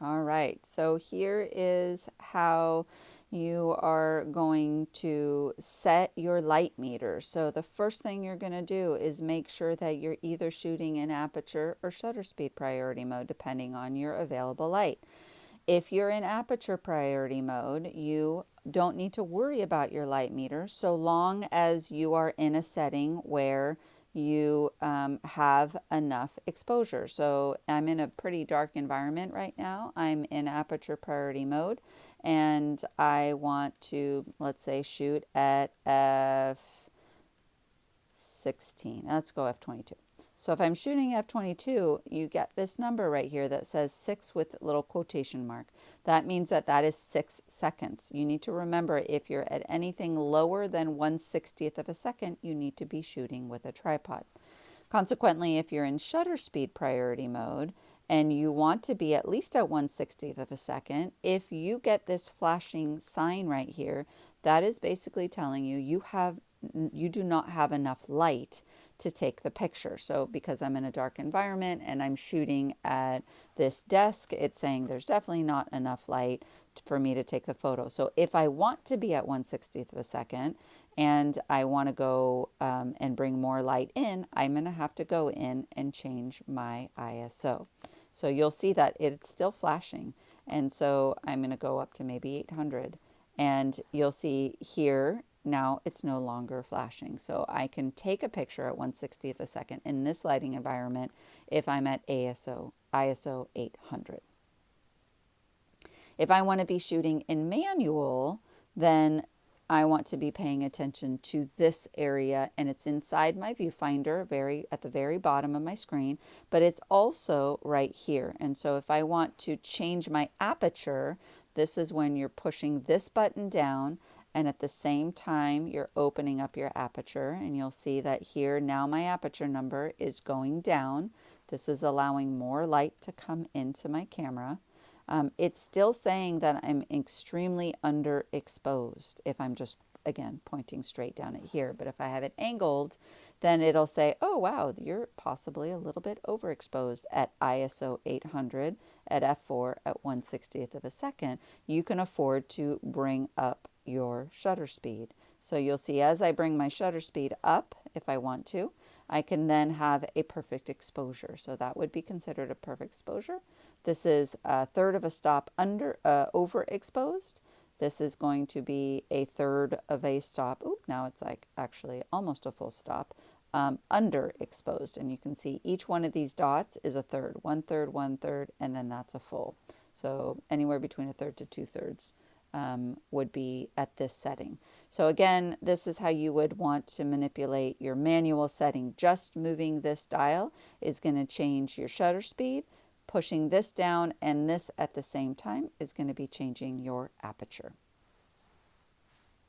All right, so here is how you are going to set your light meter. So the first thing you're going to do is make sure that you're either shooting in aperture or shutter speed priority mode, depending on your available light. If you're in aperture priority mode, you don't need to worry about your light meter so long as you are in a setting where you have enough exposure. So I'm in a pretty dark environment right now. I'm in aperture priority mode and I want to, let's say, shoot at f16. Let's go f22. So if I'm shooting f22, you get this number right here that says 6 with a little quotation mark. That means that that is 6 seconds. You need to remember if you're at anything lower than 1/60th of a second, you need to be shooting with a tripod. Consequently, if you're in shutter speed priority mode and you want to be at least at 1/60th of a second, if you get this flashing sign right here, that is basically telling you you do not have enough light to take the picture. So because I'm in a dark environment and I'm shooting at this desk, it's saying there's definitely not enough light for me to take the photo. So if I want to be at 1/60th of a second and I want to go and bring more light in, I'm going to have to go in and change my ISO. So you'll see that it's still flashing. And so I'm going to go up to maybe 800. And you'll see here, now it's no longer flashing. So I can take a picture at 1/60th a second in this lighting environment if I'm at ISO 800. If I want to be shooting in manual, then I want to be paying attention to this area, and it's inside my viewfinder, at the very bottom of my screen, but it's also right here. And so if I want to change my aperture, this is when you're pushing this button down, and at the same time you're opening up your aperture, and you'll see that here now my aperture number is going down. This is allowing more light to come into my camera. It's still saying that I'm extremely underexposed if I'm just, again, pointing straight down at here. But if I have it angled, then it'll say, oh, wow, you're possibly a little bit overexposed at ISO 800, at f4, at 1/60th of a second. You can afford to bring up your shutter speed. So you'll see as I bring my shutter speed up, if I want to, I can then have a perfect exposure. So that would be considered a perfect exposure. This is a third of a stop overexposed. This is going to be a third of a stop. Oop, now it's like actually almost a full stop. Underexposed. And you can see each one of these dots is a third, 1/3, and then that's a full. So anywhere between a third to 2/3 would be at this setting. So again, this is how you would want to manipulate your manual setting. Just moving this dial is going to change your shutter speed. Pushing this down and this at the same time is going to be changing your aperture.